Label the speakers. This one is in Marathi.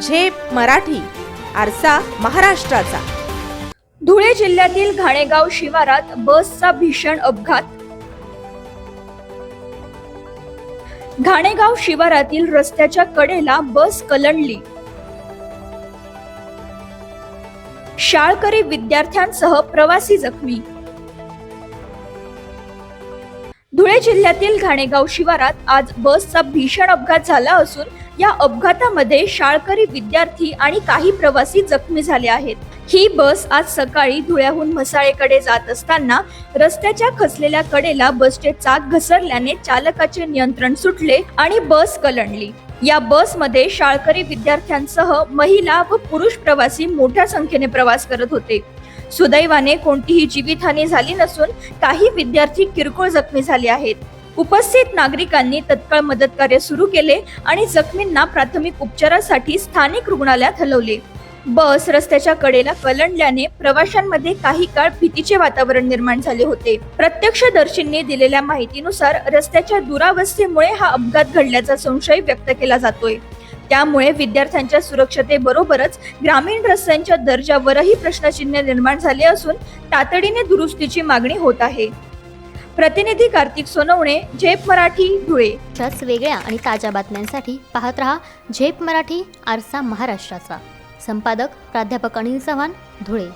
Speaker 1: झेप मराठी, आरसा महाराष्ट्राचा।
Speaker 2: धुळे जिल्ह्यातील घाणेगाव शिवारात बसचा भीषण अपघात। घाणेगाव शिवारातील रस्त्याच्या कडेला बस कलंडली। शाळकरी विद्यार्थ्यांसह प्रवासी जखमी। धुळे जिल्ह्यातील घाणेगाव शिवारात आज बसचा भीषण अपघात झाला असून या अपघातामध्ये शाळकरी विद्यार्थी आणि काही प्रवासी जखमी झाले आहेत। ही बस आज सकाळी धुळ्याहून म्हसाळेकडे जात असताना रस्त्याच्या खचलेल्या कडेला बसचे चाक घसरल्याने चालकाचे नियंत्रण सुटले आणि बस कलंडली। या बसमध्ये शाळकरी विद्यार्थ्यांसह महिला व पुरुष प्रवासी मोठ्या संख्येने प्रवास करत होते। सुदैवाने कोणतीही जीवितहानी झाली नसून काही विद्यार्थी किरकोळ जखमी झाले आहेत। उपस्थित नागरिकांनी तत्काळ मदत कार्य सुरू केले आणि जखमींना प्राथमिक उपचारासाठी स्थानिक रुग्णालयात हलवले। बस रस्त्याच्या कडेला कलंडल्याने प्रवाशांमध्ये काही काळ भीतीचे वातावरण निर्माण झाले होते। प्रत्यक्षदर्शींनी दिलेल्या माहितीनुसार रस्त्याच्या दुरावस्थेमुळे हा अपघात घडल्याचा संशय व्यक्त केला जातोय। त्यामुळे विद्यार्थ्यांच्या सुरक्षतेबरोबरच ग्रामीण रस्त्यांच्या दर्जावरही प्रश्नचिन्ह निर्माण झाले असून तातडीने दुरुस्तीची मागणी होत आहे। प्रतिनिधी कार्तिक सोनवणे, झेप मराठी, धुळे।
Speaker 3: अशाच वेगळ्या आणि ताज्या बातम्यांसाठी पाहत रहा झेप मराठी, आरसा महाराष्ट्राचा। संपादक प्राध्यापक अनिल चव्हाण, धुळे।